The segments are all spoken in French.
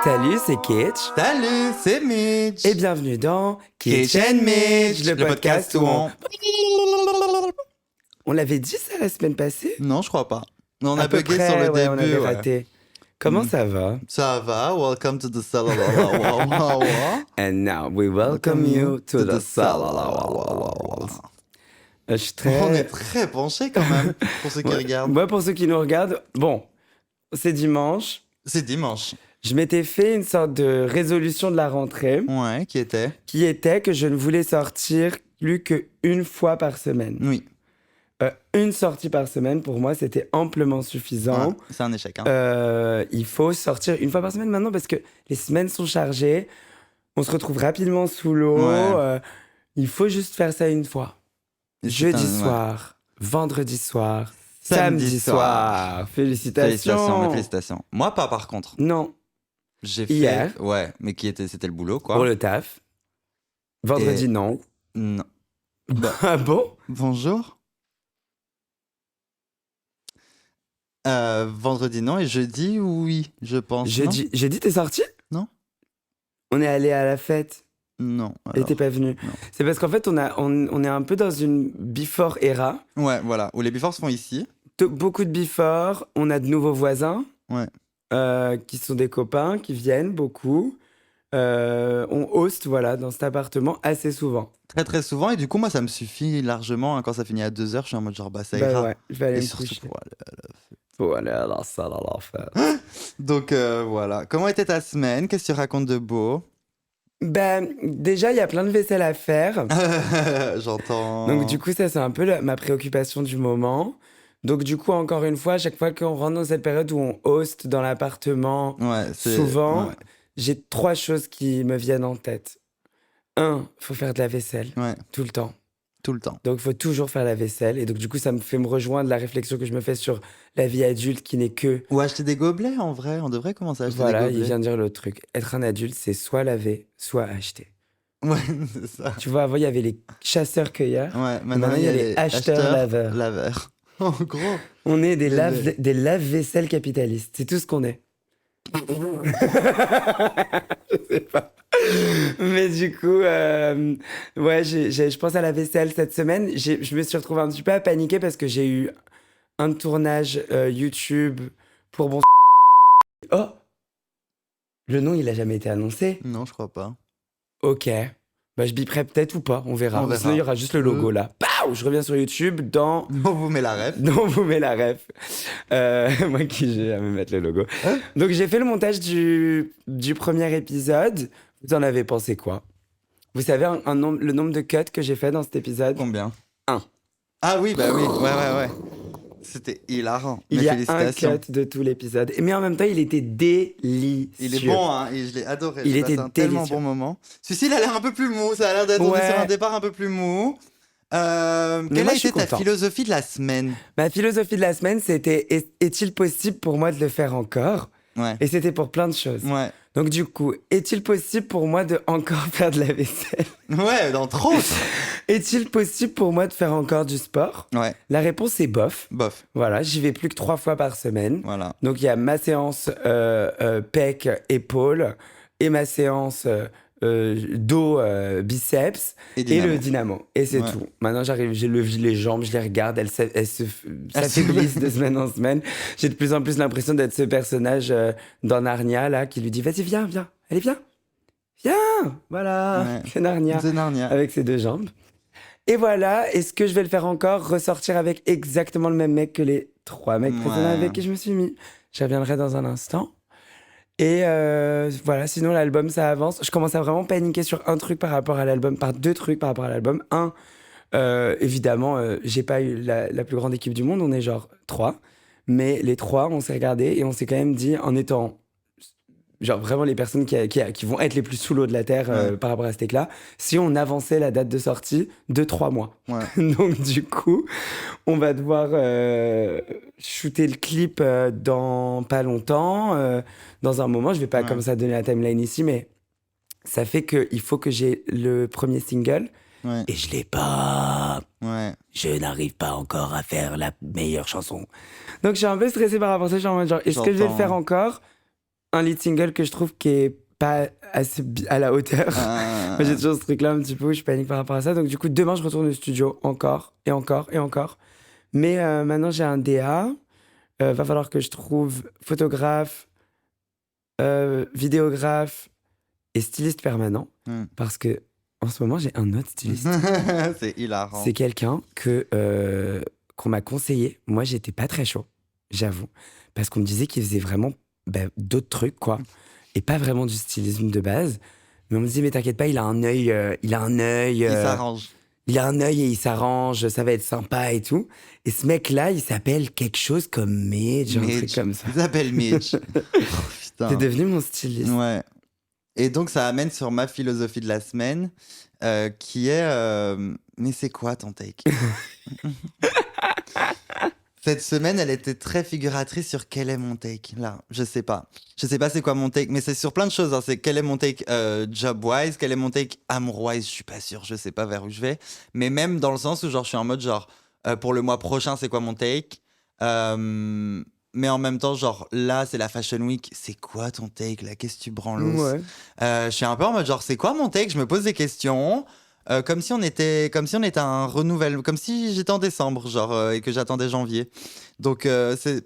Salut, c'est Kitsch. Salut, c'est Mitch. Et bienvenue dans Kitsch and Mitch, le podcast où on... On l'avait dit ça la semaine passée? Non, je crois pas. On À a peu bugué près, sur le ouais, on début. avait Ouais. raté. Comment ça va? Ça va, welcome to the salon. And now we welcome you to the salon. Je suis très... On est très penchés quand même, pour ceux qui regardent. Moi, pour ceux qui nous regardent, bon, c'est dimanche. C'est dimanche. Je m'étais fait une sorte de résolution de la rentrée Ouais, qui était? qui était que je ne voulais sortir plus qu'une fois par semaine. Oui. Une sortie par semaine, pour moi, c'était amplement suffisant. Ouais, c'est un échec. Hein. Il faut sortir une fois par semaine maintenant parce que les semaines sont chargées. On se retrouve rapidement sous l'eau. Ouais. Il faut juste faire ça une fois. Et c'est Jeudi un- ouais. soir, vendredi soir, Samedi samedi soir. soir. Félicitations. Félicitations. Moi, pas par contre. Non, J'ai fait... Hier. Ouais, mais c'était le boulot, quoi. pour le taf. Vendredi, Et- non. Non. Ah bon? Bonjour. Vendredi, non. Et jeudi, oui, je pense. Jeudi, t'es sorti? Non. On est allé à la fête. Non. Et alors. t'es pas venu. non. C'est parce qu'en fait, on est un peu dans une before era. Ouais, voilà. Où les before se font ici. Beaucoup de before. On a de nouveaux voisins. Ouais. Qui sont des copains, qui viennent beaucoup. On host, voilà, dans cet appartement assez souvent. Très, très souvent. Et du coup, moi, ça me suffit largement. Hein, quand ça finit à 2h, je suis en mode genre, bah, ça Bah ira. ouais, je vais aller Et me surtout coucher. pour aller à la fête. Faut aller à la salle à la fête. Donc, voilà. Comment était ta semaine? Qu'est-ce que tu racontes de beau? Ben, déjà, il y a plein de vaisselle à faire. J'entends. Donc, du coup, ça, c'est un peu ma préoccupation du moment. Donc, du coup, encore une fois, à chaque fois qu'on rentre dans cette période où on host dans l'appartement, Ouais, c'est... souvent, Ouais. j'ai 3 choses qui me viennent en tête. 1, faut faire de la vaisselle, Ouais, tout le temps. tout le temps. Donc, il faut toujours faire la vaisselle. Et donc, du coup, ça me fait me rejoindre la réflexion que je me fais sur la vie adulte qui n'est que... Ou acheter des gobelets, en vrai. On devrait commencer à acheter Voilà, des il gobelets. vient de dire l'autre truc. Être un adulte, c'est soit laver, soit acheter. Ouais, c'est ça. Tu vois, avant, il y avait les chasseurs-cueilleurs. Ouais, Maintenant, il y a les acheteurs-laveurs. laveurs. En gros. On est des Désolé. lave-vaisselle capitalistes. C'est tout ce qu'on est. Je sais pas. Mais du coup, ouais, je pense à la vaisselle cette semaine. Je me suis retrouvé un petit peu à paniquer parce que j'ai eu un tournage YouTube pour bon... Oh! Le nom, il a jamais été annoncé. Non, je crois pas. Ok. Bah, je biperai peut-être ou pas, on verra. On verra. Sinon, il y aura juste le logo là. Pow! Je reviens sur YouTube dans... On vous met la ref. dont vous met la ref. Moi qui j'ai à me mettre le logo. Hein? Donc j'ai fait le montage du premier épisode. Vous en avez pensé quoi? Vous savez le nombre de cuts que j'ai fait dans cet épisode? Combien? 1. Ah oui, bah oui. Ouais. C'était hilarant. Il Mais y a un félicitations. cut de tout l'épisode. Mais en même temps, il était délicieux. Il est bon, hein, et je l'ai adoré. Il J'ai était passé un tellement délicieux. bon moment. Celui-ci, il a l'air un peu plus mou. Ça a l'air d'être on est Ouais. sur un départ un peu plus mou. Mais Quelle moi, a je suis été ta content. philosophie de la semaine? Ma philosophie de la semaine, c'était est-il possible pour moi de le faire encore? Ouais. Et c'était pour plein de choses. Ouais. Donc du coup, est-il possible pour moi de encore faire de la vaisselle? Ouais, dans trop. Est-il possible pour moi de faire encore du sport? Ouais. La réponse est bof. Bof. Voilà, j'y vais plus que 3 fois par semaine. Voilà. Donc il y a ma séance pec, épaule et ma séance dos, biceps Et et dynamo. le dynamo. Et c'est Ouais. tout. Maintenant j'arrive, j'ai levé les jambes, je les regarde, elles se- s'affaiblissent de semaine en semaine. J'ai de plus en plus l'impression d'être ce personnage dans Narnia là qui lui dit vas-y viens, viens, allez viens, viens, voilà, Ouais. c'est Narnia C'est Narnia. avec ses 2 jambes. Et voilà, est-ce que je vais le faire encore? Ressortir avec exactement le même mec que les 3 mecs précédents Ouais. avec qui je me suis mis. J'y reviendrai dans un instant. Et voilà, sinon l'album ça avance. Je commence à vraiment paniquer sur un truc par rapport à l'album, par 2 trucs par rapport à l'album. Un, évidemment, j'ai pas eu la plus grande équipe du monde, on est genre 3. Mais les 3, on s'est regardé et on s'est quand même dit, en étant genre vraiment les personnes qui vont être les plus sous l'eau de la terre Ouais. par rapport à cet éclat, si on avançait la date de sortie de 3 mois. Ouais. Donc du coup, on va devoir shooter le clip dans pas longtemps, dans un moment. Je vais pas Ouais. comme ça donner la timeline ici, mais ça fait qu'il faut que j'ai le premier single Ouais. et je l'ai pas. Ouais. je n'arrive pas encore à faire la meilleure chanson. Donc je suis un peu stressée par rapport à ça. Je suis en mode genre, est-ce que je vais le faire encore? Un lead single que je trouve qui est pas assez à la hauteur. Moi, j'ai toujours ce truc-là un petit peu où je panique par rapport à ça. Donc du coup, demain, je retourne au studio encore et encore et encore. Mais maintenant, j'ai un DA. Va falloir que je trouve photographe, vidéographe et styliste permanent. Parce que en ce moment, j'ai un autre styliste. C'est hilarant. C'est quelqu'un qu'on m'a conseillé. Moi, j'étais pas très chaud, j'avoue. Parce qu'on me disait qu'il faisait vraiment d'autres trucs, quoi. Et pas vraiment du stylisme de base. Mais on me disait, mais t'inquiète pas, il a un œil. Il s'arrange. Il a un œil et il s'arrange, ça va être sympa et tout. Et ce mec-là, il s'appelle quelque chose comme Midge, un truc comme ça. Il s'appelle Midge. Putain. T'es devenu mon styliste. Ouais. Et donc, ça amène sur ma philosophie de la semaine, qui est mais c'est quoi ton take? Cette semaine, elle était très figuratrice sur quel est mon take. Là, je sais pas. Je sais pas c'est quoi mon take, mais c'est sur plein de choses. Hein. C'est quel est mon take job-wise, quel est mon take amour-wise, je suis pas sûr, je sais pas vers où je vais. Mais même dans le sens où genre, je suis en mode genre, pour le mois prochain, c'est quoi mon take? Mais en même temps, genre, là, c'est la Fashion Week. C'est quoi ton take, là? Qu'est-ce que tu branlos? Ouais. Je suis un peu en mode, genre, c'est quoi mon take? Je me pose des questions. Comme si on était un renouvellement, comme si j'étais en décembre, genre, et que j'attendais janvier. Donc, c'est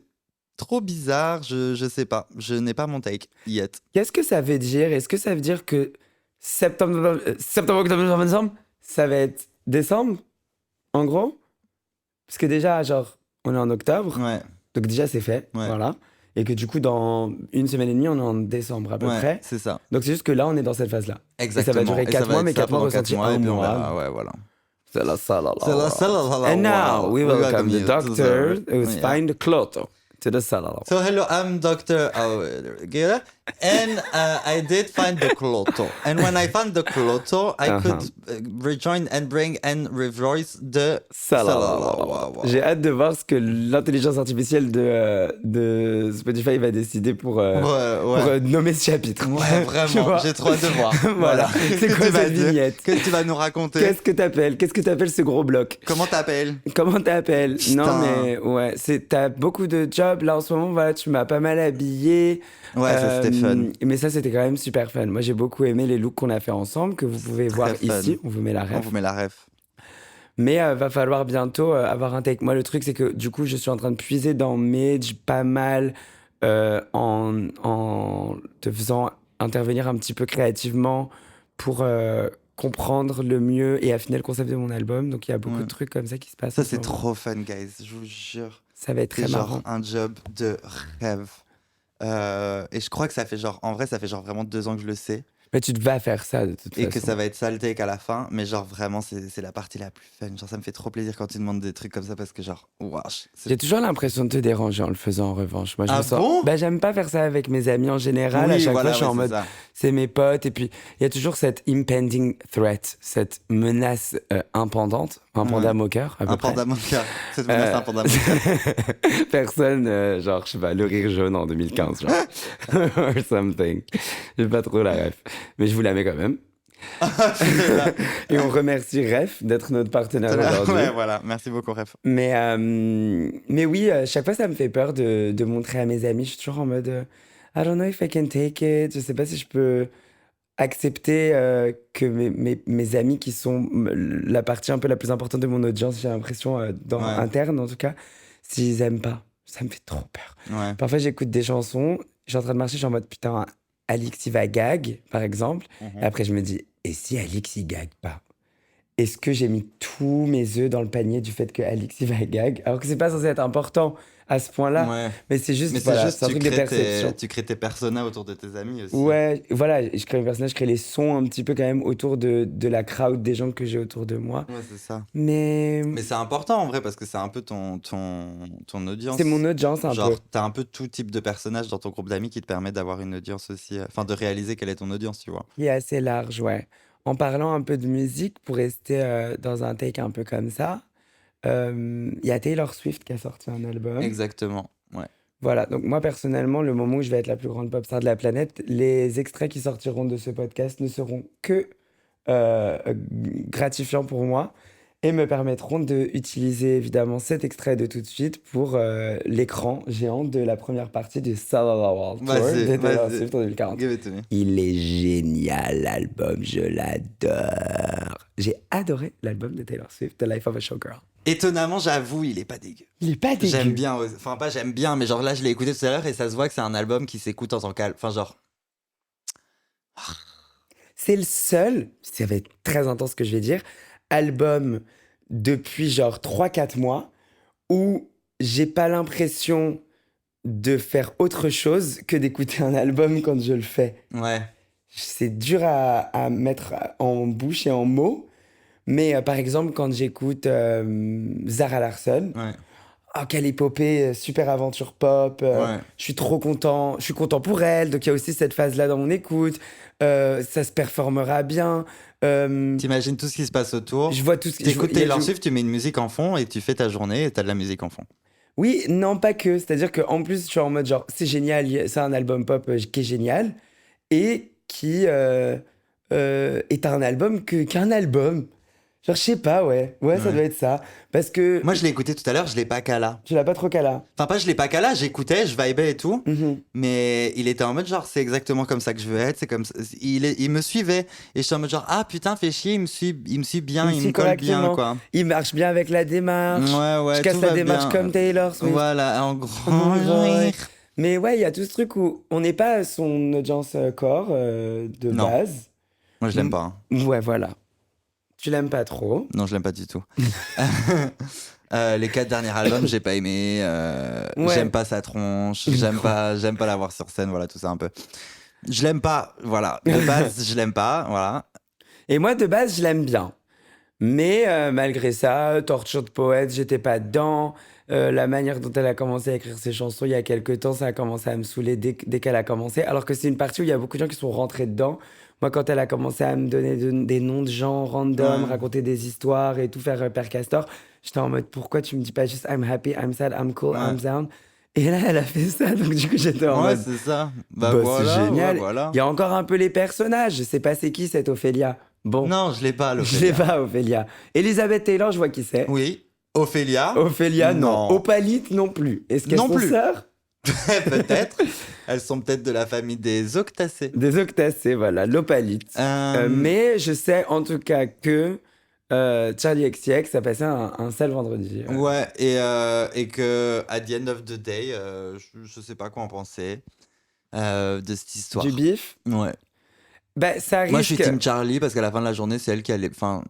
trop bizarre. Je sais pas. Je n'ai pas mon take, yet. Qu'est-ce que ça veut dire? Est-ce que ça veut dire que septembre, octobre, novembre, décembre, ça va être décembre, en gros? Parce que déjà, genre, on est en octobre. Ouais. Donc déjà, c'est fait, Ouais. voilà. Et que du coup, dans une semaine et demie, on est en décembre à peu Ouais, près. c'est ça. Donc c'est juste que là, on est dans cette phase-là. Exactement. Et ça va durer 4 mois, mais 4 mois pendant 4 ressentis mois, un et puis on mois. verra. Ouais, voilà. C'est la salala. C'est la salala. And now, we welcome the doctor who's Yeah. find Cloto to the salala. So hello, I'm Dr. Aguirre, and I did find the Cloto. And when I found the Cloto, I could rejoin and bring and revoice the Salala. J'ai hâte de voir ce que l'intelligence artificielle de Spotify va décider pour nommer ce chapitre. Ouais, vraiment, j'ai trop hâte de voir. Voilà. C'est quoi cette vignette? Qu'est-ce que tu vas nous raconter? Qu'est-ce que t'appelles ce gros bloc? Comment t'appelles? Non, mais ouais, t'as beaucoup de jobs. Là, en ce moment, voilà, tu m'as pas mal habillé. Ouais, ça c'était fun. Mais ça, c'était quand même super fun. Moi, j'ai beaucoup aimé les looks qu'on a fait ensemble, que vous pouvez voir fun. ici. On vous met la ref. On vous met la ref. Mais va falloir bientôt avoir un take. Moi, le truc, c'est que du coup, je suis en train de puiser dans Midge pas mal en te faisant intervenir un petit peu créativement pour comprendre le mieux et affiner le concept de mon album. Donc, il y a beaucoup de trucs comme ça qui se passent. Ça, c'est trop fun, guys. Je vous jure. Ça va être très marrant. C'est genre un job de rêve. Et je crois que ça fait genre, en vrai, ça fait genre vraiment 2 ans que je le sais. Mais tu vas faire ça de toute façon. Et que ça va être ça le take à la fin. Mais genre vraiment, c'est la partie la plus fun. Genre ça me fait trop plaisir quand tu demandes des trucs comme ça parce que genre, waouh. J'ai toujours l'impression de te déranger en le faisant en revanche. Moi, je me sens... bon? J'aime pas faire ça avec mes amis en général. Oui, à chaque voilà, fois, je suis en mode, c'est mes potes. Et puis, il y a toujours cette impending threat, cette menace impendante, un pendam au cœur. Un pendam au cœur. Cette menace, un pendam au cœur. Personne, genre, je sais pas, le rire jaune en 2015, genre. Or something. J'ai pas trop la ref. Mais je vous la mets quand même. Et on remercie Ref d'être notre partenaire aujourd'hui. Ouais, voilà. Merci beaucoup, Ref. Mais oui, chaque fois, ça me fait peur de montrer à mes amis. Je suis toujours en mode I don't know if I can take it. Je sais pas si je peux accepter que mes amis, qui sont la partie un peu la plus importante de mon audience, j'ai l'impression, interne en tout cas, s'ils aiment pas. Ça me fait trop peur. Ouais. Parfois, j'écoute des chansons, je suis en train de marcher, je suis en mode putain, Alix, il va gag, par exemple. Et après, je me dis, et si Alix, il gague pas? Est-ce que j'ai mis tous mes œufs dans le panier du fait que Alix, il va gag? Alors que c'est pas censé être important à ce point-là. Ouais. Mais c'est juste, c'est un truc de perception. Tu crées tes personas autour de tes amis aussi. Ouais, voilà, je crée mes personnages, je crée les sons un petit peu quand même autour de la crowd des gens que j'ai autour de moi. Ouais, c'est ça. Mais c'est important en vrai parce que c'est un peu ton audience. c'est mon audience un Genre, peu. t'as un peu tout type de personnage dans ton groupe d'amis qui te permet d'avoir une audience aussi. Enfin, de réaliser quelle est ton audience, tu vois. Qui est assez large, ouais. En parlant un peu de musique, pour rester dans un take un peu comme ça, il y a Taylor Swift qui a sorti un album. Exactement, ouais. Voilà, donc moi personnellement, le moment où je vais être la plus grande pop star de la planète, les extraits qui sortiront de ce podcast ne seront que gratifiants pour moi. et me permettront d'utiliser évidemment cet extrait de tout de suite pour l'écran géant de la première partie du Salala World Tour de Taylor Swift en 2040. Give it to me. Il est génial l'album, je l'adore. J'ai adoré l'album de Taylor Swift, The Life of a Showgirl. Étonnamment, j'avoue, il est pas dégueu. Il est pas dégueu. J'aime bien, enfin pas j'aime bien, mais genre là je l'ai écouté tout à l'heure et ça se voit que c'est un album qui s'écoute en tant qu'album. Enfin genre, C'est le seul, ça va être très intense ce que je vais dire, album depuis genre 3-4 mois où j'ai pas l'impression de faire autre chose que d'écouter un album quand je le fais. ouais. C'est dur à mettre en bouche et en mots, mais par exemple quand j'écoute Zara Larsson, Ouais. oh, quelle épopée, super aventure pop, Ouais. je suis trop content, je suis content pour elle, donc il y a aussi cette phase-là dans mon écoute, ça se performera bien. T'imagines tout ce qui se passe autour. Je vois tout ce que T'écoutes il y a Taylor du- Swift, tu mets une musique en fond et tu fais ta journée et t'as de la musique en fond. Oui, non, pas que. C'est-à-dire qu'en plus, je suis en mode genre, c'est génial, c'est un album pop qui est génial et qui est un album qu'un album. Genre, je sais pas, ouais. Ouais, ça Ouais. doit être ça. Parce que Moi je l'ai écouté tout à l'heure, je l'ai pas cala. je l'ai pas trop cala. Enfin pas je l'ai pas cala, j'écoutais, je vibais et tout. Mhm. Mais il était en mode genre c'est exactement comme ça que je veux être, c'est comme ça. Il me suivait et j'étais en mode genre ah putain fais chier, il me suit bien, Il il suit me colle bien correctement. quoi. Il marche bien avec la démarche. Ouais, Je casse tout la va démarche bien. comme Taylor Swift. Voilà, en gros. Ouais. Mais ouais, il y a tout ce truc où on n'est pas à son audience corps de Non. base. Moi je l'aime pas. Hein. Ouais, voilà. Tu l'aimes pas trop. Non, je l'aime pas du tout. Les 4 derniers albums, j'ai pas aimé. Ouais. J'aime pas sa tronche. J'aime pas la voir sur scène. Voilà, tout ça un peu. Je l'aime pas. Voilà. De base, je l'aime pas. Voilà. Et moi, de base, je l'aime bien. Mais malgré ça, Tortured Poet, j'étais pas dedans. La manière dont elle a commencé à écrire ses chansons il y a quelques temps, ça a commencé à me saouler dès qu'elle a commencé. Alors que c'est une partie où il y a beaucoup de gens qui sont rentrés dedans. Moi, quand elle a commencé à me donner des noms de gens random, Ouais. raconter des histoires et tout, faire Père Castor, j'étais en mode pourquoi tu me dis pas juste I'm happy, I'm sad, I'm cool, Ouais. I'm down. Et là, elle a fait ça, donc du coup, j'étais en Ouais, mode c'est ça. Bah, bah, voilà. c'est génial. ouais, voilà. Il y a encore un peu les personnages. Je sais pas c'est qui cette Ophélia. Bon, Non, je l'ai pas, je l'ai l'Ophélia. pas, Ophélia. Elizabeth Taylor, je vois qui c'est. Oui. Ophélia. Ophélia, non. Non. Opalite, non plus. Est-ce qu'elles Non sont plus. sœurs? Peut-être. Elles sont peut-être de la famille des octacés. Des octacés, voilà, l'opalite. Mais je sais en tout cas que Charlie XCX a passé un sale vendredi. Ouais, et que at the end of the day, je sais pas quoi en penser de cette histoire. Du bif. Ouais. Bah, ça risque... Moi, je suis Team Charlie parce qu'à la fin de la journée, c'est elle qui allait. Enfin,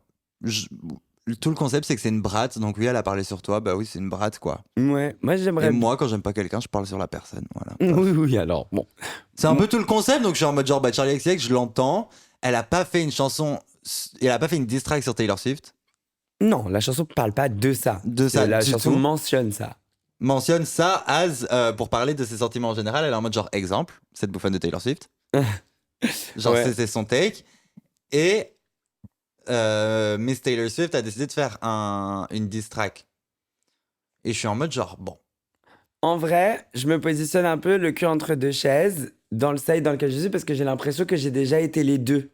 tout le concept, c'est que c'est une bratte. Donc, oui, elle a parlé sur toi. Bah oui, c'est une bratte, quoi. Ouais, moi j'aimerais... Et moi, quand j'aime pas quelqu'un, je parle sur la personne. Voilà. Oui, oui, alors, bon. C'est un peu tout le concept. Donc, je suis en mode genre, bah, Charlie XCX, je l'entends. Elle a pas fait une chanson. Elle a pas fait une diss track sur Taylor Swift. Non, la chanson parle pas de ça. De ça, La du chanson tout. mentionne ça. Mentionne ça pour parler de ses sentiments en général. Elle est en mode genre exemple, cette bouffonne de Taylor Swift. Genre Ouais. c'est son take. Et Miss Taylor Swift a décidé de faire une diss track. Et je suis en mode genre bon. En vrai, je me positionne un peu le cul entre deux chaises dans le side dans lequel je suis parce que j'ai l'impression que j'ai déjà été les deux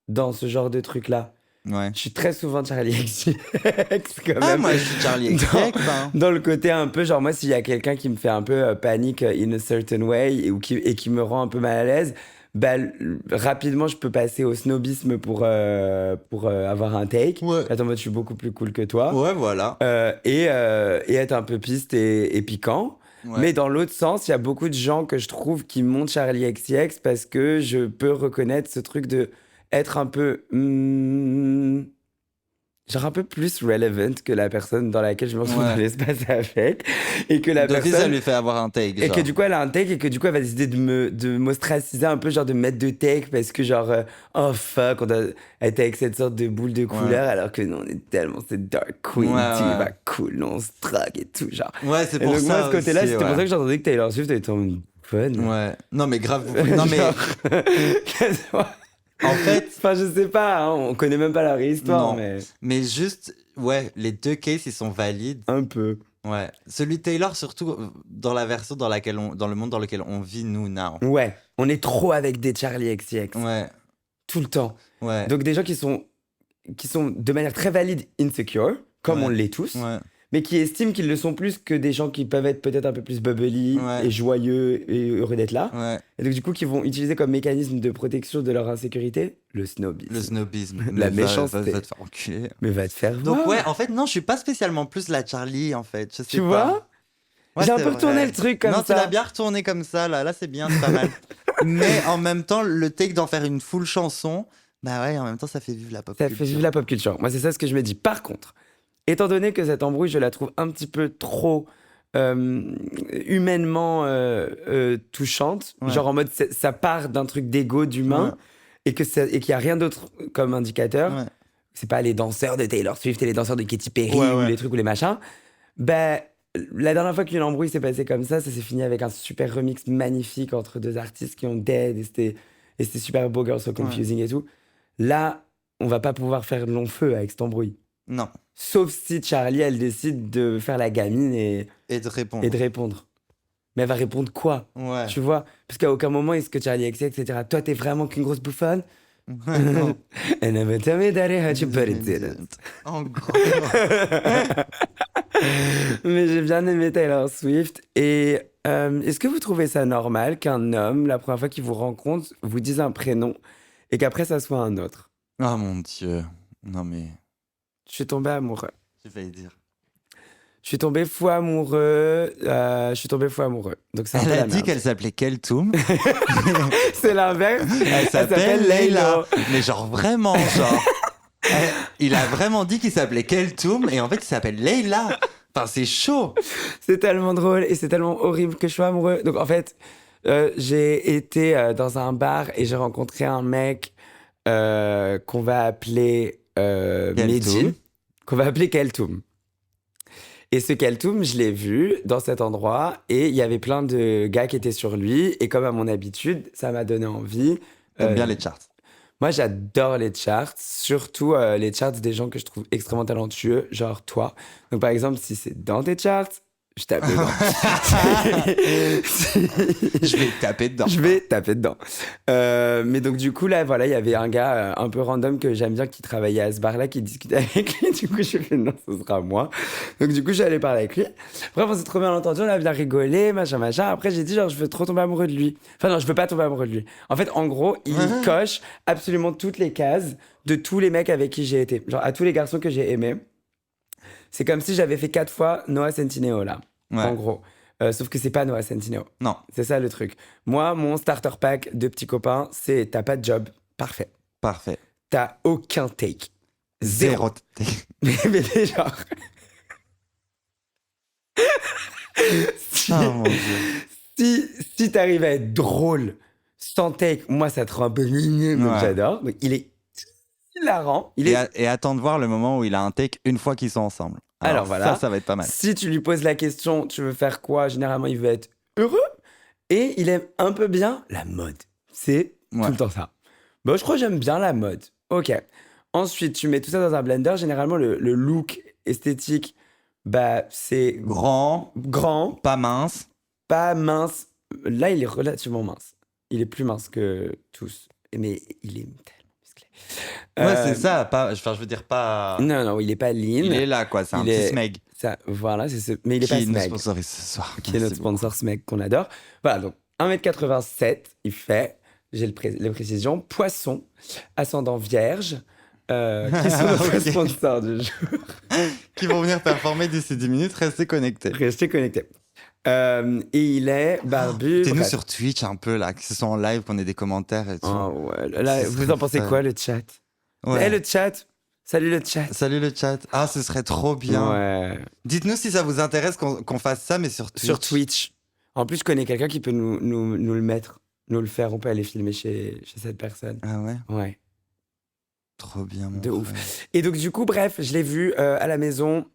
dans ce genre de truc-là. Ouais. Je suis très souvent Charlie XCX quand Ah même. moi je suis Charlie XCX. Hein. Dans le côté un peu, genre moi s'il y a quelqu'un qui me fait un peu panique in a certain way et qui me rend un peu mal à l'aise, bah, rapidement je peux passer au snobisme pour avoir un take. Ouais. Attends, moi je suis beaucoup plus cool que toi. Ouais voilà. Et être un peu piste et piquant. Ouais. Mais dans l'autre sens, il y a beaucoup de gens que je trouve qui montent Charlie XCX parce que je peux reconnaître ce truc de être un peu genre un peu plus relevant que la personne dans laquelle je me retrouve Ouais. dans l'espace avec et que la D'office, ça personne lui fait avoir un take. et Genre. que du coup elle a un take et que du coup elle va décider de m'ostraciser un peu, genre de me mettre de take parce que genre oh fuck elle était avec cette sorte de boule de couleur alors que non on est tellement c'est dark queen Ouais, tu ouais. vas cool non on se drague et tout genre. Ouais c'est Et pour donc moi ça. à ce côté-là aussi, c'était pour ouais. ça que j'entendais que Taylor Swift était en fun. Ouais. Non mais grave. Non mais Genre, en fait. enfin je sais pas hein, on connaît même pas leur histoire Non. mais Mais juste ouais les deux cases ils sont valides. un peu. Ouais, celui de Taylor surtout dans la version dans le monde dans lequel on vit nous now. Ouais, on est trop avec des Charlie XCX Ouais, tout le temps. ouais. Donc des gens qui sont qui sont de manière très valide insecure, comme Ouais. on l'est tous, Ouais. mais qui estiment qu'ils le sont plus que des gens qui peuvent être peut-être un peu plus bubbly Ouais. et joyeux et heureux d'être là. Ouais. Et donc, du coup, qui vont utiliser comme mécanisme de protection de leur insécurité le snobisme. Le snobisme. La Mais méchanceté. Va te faire enculer. Mais va te faire Donc voir. ouais, en fait, non, je suis pas spécialement plus la Charlie, en fait. Je sais Tu pas. vois Ouais, J'ai un c'est peu retourné vrai. le truc comme non, ça. tu l'as bien retourné comme ça, là. Là, c'est bien, c'est pas mal. Mais en même temps, le take d'en faire une full chanson, bah ouais, en même temps, ça fait vivre la pop Ça culture. fait vivre la pop culture. Moi, c'est ça ce que je me dis. Par contre, étant donné que cette embrouille, je la trouve un petit peu trop humainement touchante, Ouais. genre en mode ça part d'un truc d'ego, d'humain, et qu'il n'y a rien d'autre comme indicateur. Ouais. C'est pas les danseurs de Taylor Swift et les danseurs de Katy Perry Ouais, ou ouais. les trucs ou les machins. Ben, la dernière fois qu'une embrouille s'est passée comme ça s'est fini avec un super remix magnifique entre deux artistes qui ont dead et c'était super beau, Girls So Confusing et tout. Là, on va pas pouvoir faire long feu avec cette embrouille. Non. Sauf si Charlie, elle décide de faire la gamine et Et de répondre. de répondre. Mais elle va répondre quoi? Ouais. Tu vois? Parce qu'à aucun moment, est-ce que Charlie excès, etc. Toi, t'es vraiment qu'une grosse bouffonne? Non. And never tell me that I had you, but it didn't. En gros. Mais j'ai bien aimé Taylor Swift. Et est-ce que vous trouvez ça normal qu'un homme, la première fois qu'il vous rencontre, vous dise un prénom et qu'après ça soit un autre? Oh mon Dieu. Non mais, Je suis tombé amoureux. j'ai failli dire. Je suis tombé fou amoureux. Je suis tombé fou amoureux. Donc c'est un peu Elle a la dit merde. qu'elle s'appelait Keltoum. C'est l'inverse. Elle s'appelle Layla. Layla. Mais genre vraiment, genre. Il a vraiment dit qu'il s'appelait Keltoum et en fait il s'appelle Layla. Enfin, c'est chaud. C'est tellement drôle et c'est tellement horrible que je sois amoureux. Donc en fait, j'ai été dans un bar et j'ai rencontré un mec qu'on va appeler Medine, qu'on va appeler Keltoum. Et ce Keltoum, je l'ai vu dans cet endroit et il y avait plein de gars qui étaient sur lui. Et comme à mon habitude, ça m'a donné envie. T'aimes bien les charts. Moi, j'adore les charts, surtout les charts des gens que je trouve extrêmement talentueux, genre toi. Donc, par exemple, si c'est dans tes charts, je tape dedans. Je vais taper dedans. Je vais taper dedans. Mais donc, du coup, là, voilà, il y avait un gars un peu random que j'aime bien qui travaillait à ce bar-là, qui discutait avec lui. Du coup, je fait non, ce sera moi. Donc, du coup, je suis allé parler avec lui. Bref, on s'est trop bien entendu, on a bien rigolé, machin. Après, j'ai dit, genre, je veux trop tomber amoureux de lui. Enfin, non, je veux pas tomber amoureux de lui. En fait, en gros, il coche absolument toutes les cases de tous les mecs avec qui j'ai été. Genre, à tous les garçons que j'ai aimés. C'est comme si j'avais fait 4 fois Noah Centineo, là. Ouais. En gros. Sauf que c'est pas Noah Centineo. Non. C'est ça le truc. Moi, mon starter pack de petits copains, c'est t'as pas de job. Parfait. Parfait. T'as aucun take. Zéro. Mais genre. si Oh mon Dieu. si t'arrives à être drôle sans take, moi, ça te rend un peu mignon, donc Ouais. j'adore. Donc, il est hilarant. Et attends de voir le moment où il a un take une fois qu'ils sont ensemble. Alors, voilà. Ça va être pas mal. Si tu lui poses la question, tu veux faire quoi? Généralement, il veut être heureux et il aime un peu bien la mode. C'est Ouais. tout le temps ça. Bon, je crois que j'aime bien la mode. Ok. Ensuite, tu mets tout ça dans un blender. Généralement, le look esthétique, bah, c'est Grand, grand, pas mince. pas mince. Là, il est relativement mince. Il est plus mince que tous. Mais il est tellement musclé. Ouais, c'est ça. Pas, enfin, je veux dire, pas. Non, il est pas lean. Il est là, quoi. C'est un Il petit est- smeg. Ça, voilà, c'est ce. Mais il est pas Qui nous smeg. sponsorise ce soir. Qui est notre sponsor Smeg qu'on adore. Voilà, donc 1m87, il fait, j'ai les précisions, poisson, ascendant vierge, qui sont notre Ok. sponsor du jour. Qui vont venir performer d'ici 10 minutes. Restez connectés. Restez connectés. Et il est barbu. T'es nous bref. sur Twitch un peu, là. Que ce soit en live, qu'on ait des commentaires et tout. Oh, ouais, là, Ce vous serait en pensez fun. quoi, le chat? Ouais. Eh, le chat. Salut le chat. Salut le chat. Ah, ce serait trop bien. Ouais. Dites-nous si ça vous intéresse qu'on fasse ça, mais sur Twitch. Sur Twitch. En plus, je connais quelqu'un qui peut nous le mettre, nous le faire. On peut aller filmer chez cette personne. Ah ouais. Ouais. Trop bien, mon De ouf. frère. Et donc, du coup, bref, je l'ai vu à la maison.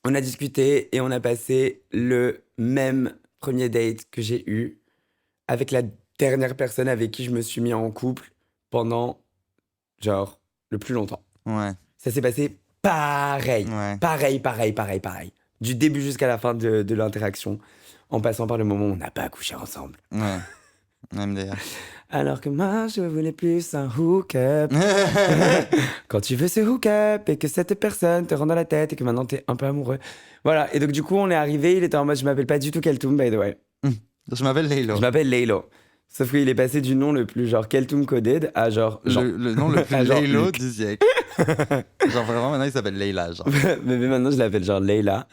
On a discuté et on a passé le même premier date que j'ai eu avec la dernière personne avec qui je me suis mis en couple pendant, genre, le plus longtemps. Ouais. Ça s'est passé pareil. Ouais. Pareil. Du début jusqu'à la fin de l'interaction, en passant par le moment où on n'a pas couché ensemble. Ouais. MDR. Alors que moi, je voulais plus un hook-up. Quand tu veux ce hook-up et que cette personne te rend dans la tête et que maintenant t'es un peu amoureux. Voilà. Et donc, du coup, on est arrivé. Il était en mode, je m'appelle pas du tout Keltoum, by the way. Je m'appelle Laylo. Je m'appelle Laylo. Sauf qu'il est passé du nom le plus genre Keltoum coded à genre. Le nom le plus à genre Laylo Luc. du siècle. Genre vraiment, maintenant, il s'appelle Layla. Genre. Mais maintenant, je l'appelle genre Layla.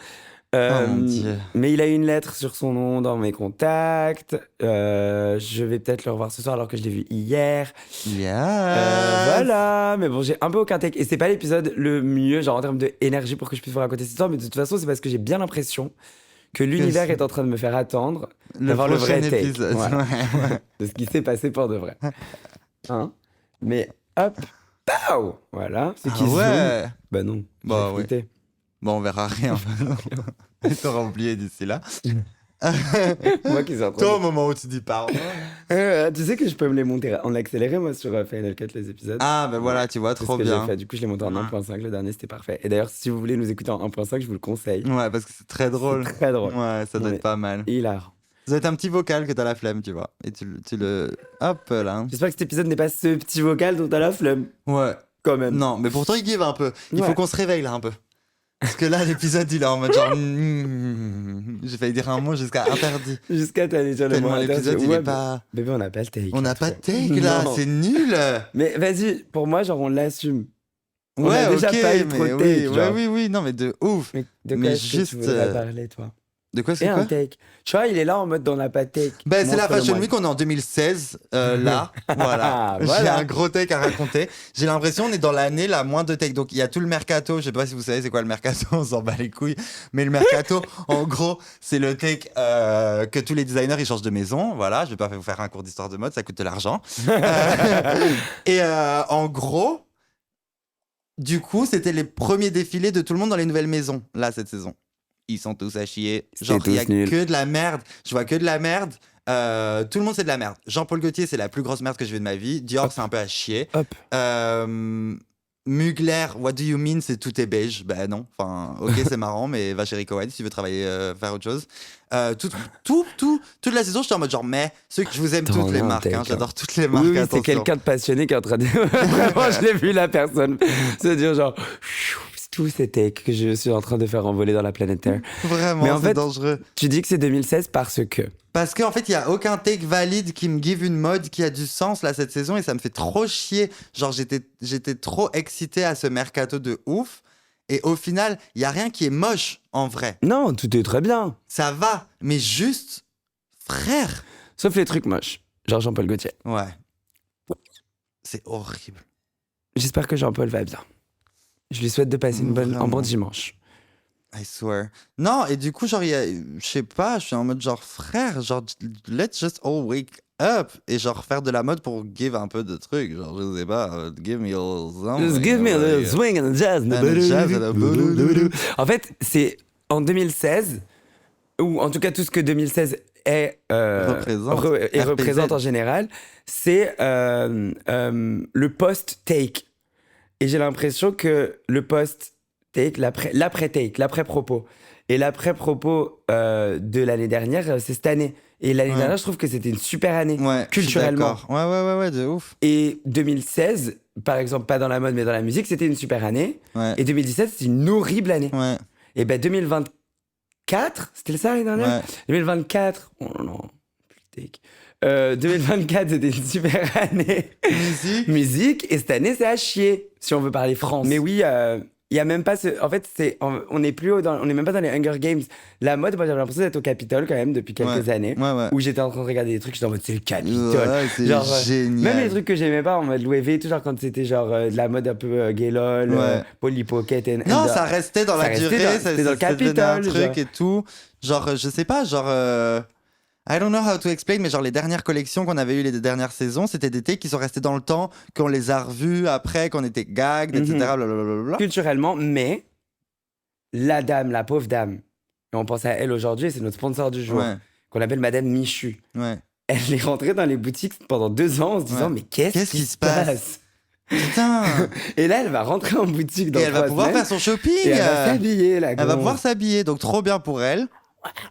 Oh mon Dieu. Mais il a une lettre sur son nom dans mes contacts. Je vais peut-être le revoir ce soir alors que je l'ai vu hier. Yes. Voilà, mais bon, j'ai un peu aucun take. Et c'est pas l'épisode le mieux, genre en termes d'énergie pour que je puisse vous raconter cette histoire, mais de toute façon, c'est parce que j'ai bien l'impression que l'univers est en train de me faire attendre d'avoir le vrai prochain take. épisode. Voilà. Ouais. De ce qui s'est passé pour de vrai. Hein? Mais hop, pow! Voilà, c'est qui zoome. Ouais. Bah non, Bah j'ai ouais. flouté. Bon, on verra rien. T'auras oublié d'ici là. Moi qui suis en train Toi, de- au moment où tu dis pardon. Tu sais que je peux me les monter en accéléré, moi, sur Final Cut, les épisodes. Ah, ben voilà, tu vois, C'est ce trop que bien. j'ai fait. Du coup, je l'ai monté en 1.5. Le dernier, c'était parfait. Et d'ailleurs, si vous voulez nous écouter en 1.5, je vous le conseille. Ouais, parce que c'est très drôle. C'est très drôle. Ouais, ça doit Ouais. être pas mal. Hilar. Ça doit être un petit vocal que t'as la flemme, tu vois. Et tu le. Hop là. J'espère que cet épisode n'est pas ce petit vocal dont t'as la flemme, Ouais. quand même. Non, mais pourtant, il give un peu. Il Ouais. faut qu'on se réveille là un peu. Parce que là, l'épisode, il est en mode genre. J'ai failli dire un mot jusqu'à interdit. Jusqu'à t'aller dire le mot Tellement interdit. l'épisode, il Ouais, est pas. Bébé, on n'a pas le take. On n'a là, pas de trop. take là, Non. c'est nul. Mais vas-y, pour moi, genre, on l'assume. On Ouais, a déjà ok, pas eu trop mais de oui, take, ouais, genre. oui, non, mais de ouf. Mais de Mais quoi est-ce que juste, tu voudrais parler, toi? De quoi Et c'est un quoi? take. Tu vois, il est là en mode on n'a pas de take. Ben, c'est la Montre-le-moi. Fashion Week, on est en 2016, là, voilà. J'ai Voilà. un gros take à raconter. J'ai l'impression on est dans l'année la moins de take. Donc il y a tout le mercato, je sais pas si vous savez c'est quoi le mercato, on s'en bat les couilles. Mais le mercato, en gros, c'est le take que tous les designers ils changent de maison. Voilà, je vais pas vous faire un cours d'histoire de mode, ça coûte de l'argent. Et en gros, du coup, c'était les premiers défilés de tout le monde dans les nouvelles maisons, là, cette saison. Ils sont tous à chier. Genre, C'était il y a tous nuls. que de la merde. Je vois que de la merde. Tout le monde, c'est de la merde. Jean-Paul Gaultier, c'est la plus grosse merde que j'ai vue de ma vie. Dior, Hop. c'est un peu à chier. Hop. Mugler, what do you mean? C'est tout est beige. Ben non. Enfin, ok, c'est marrant, mais va chez Rico Wade si tu veux travailler, faire autre chose. Toute la saison, j'étais en mode genre, mais je vous aime T'en toutes les as un marques. take, Hein, hein. j'adore toutes les marques. Oui, c'est attention. quelqu'un de passionné qui est en train de. Vraiment, je l'ai vu la personne se dire genre. Tous ces takes que je suis en train de faire envoler dans la planète Terre. Vraiment, Mais en c'est fait- dangereux. Tu dis que c'est 2016 parce que. Parce qu'en fait, il n'y a aucun take valide qui me give une mode qui a du sens là cette saison et ça me fait trop chier. Genre, j'étais trop excité à ce mercato de ouf. Et au final, il n'y a rien qui est moche en vrai. Non, tout est très bien. Ça va, mais juste, frère. Sauf les trucs moches. Genre Jean-Paul Gaultier. Ouais. C'est horrible. J'espère que Jean-Paul va bien. Je lui souhaite de passer un bon Vraiment. dimanche. I swear. Non, et du coup, genre, je sais pas, je suis en mode genre, frère, genre, let's just all wake up. Et genre, faire de la mode pour give un peu de trucs. Genre, je sais pas, give me a something. Just give me a little swing and a jazz. And a jazz and a En fait, c'est en 2016, ou en tout cas tout ce que 2016 est, Représente. et RPZ. représente en général, c'est le post-take. Et j'ai l'impression que le post-take, l'après-take, l'après-propos, et l'après-propos de l'année dernière, c'est cette année. Et l'année Ouais. dernière, je trouve que c'était une super année, Ouais, je suis culturellement. d'accord. Ouais, de ouf. Et 2016, par exemple, pas dans la mode, mais dans la musique, c'était une super année. Ouais, Et 2017, c'était une horrible année. ouais, Et ben 2024, c'était ça l'année dernière ouais. 2024, oh non, plus de take. 2024, c'était une super année. Musique. Musique, et cette année, c'est à chier, si on veut parler France. Mais oui, il y a même pas ce... En fait, on n'est plus on est même pas dans les Hunger Games. La mode, moi, j'avais l'impression d'être au Capitole quand même depuis quelques années. Ouais. Où j'étais en train de regarder des trucs, j'étais en mode, c'est le Capitole. Ouais, c'est Genre, génial. Même les trucs que j'aimais pas en mode Louis V, tout genre quand c'était genre de la mode un peu gay lol, Ouais. Polly Pocket. Non, ça restait dans ça la restait durée, dans- ça c'était dans le devenait un Capitole, truc genre. et tout. Genre, je sais pas, genre... I don't know how to explain, mais genre les dernières collections qu'on avait eues les dernières saisons, c'était des takes qui sont restés dans le temps, qu'on les a revus après, qu'on était gagged, etc. Mhm. Blablabla. Culturellement, mais la dame, la pauvre dame, et on pense à elle aujourd'hui, c'est notre sponsor du jour, Ouais, qu'on appelle Madame Michu. ouais. Elle est rentrée dans les boutiques pendant 2 ans en se disant Ouais. mais qu'est-ce qui se passe. Putain. Et là, elle va rentrer en boutique dans Et elle va 3 pouvoir semaines, faire son shopping. et elle va s'habiller, la Elle va gonze. pouvoir s'habiller, donc trop bien pour elle.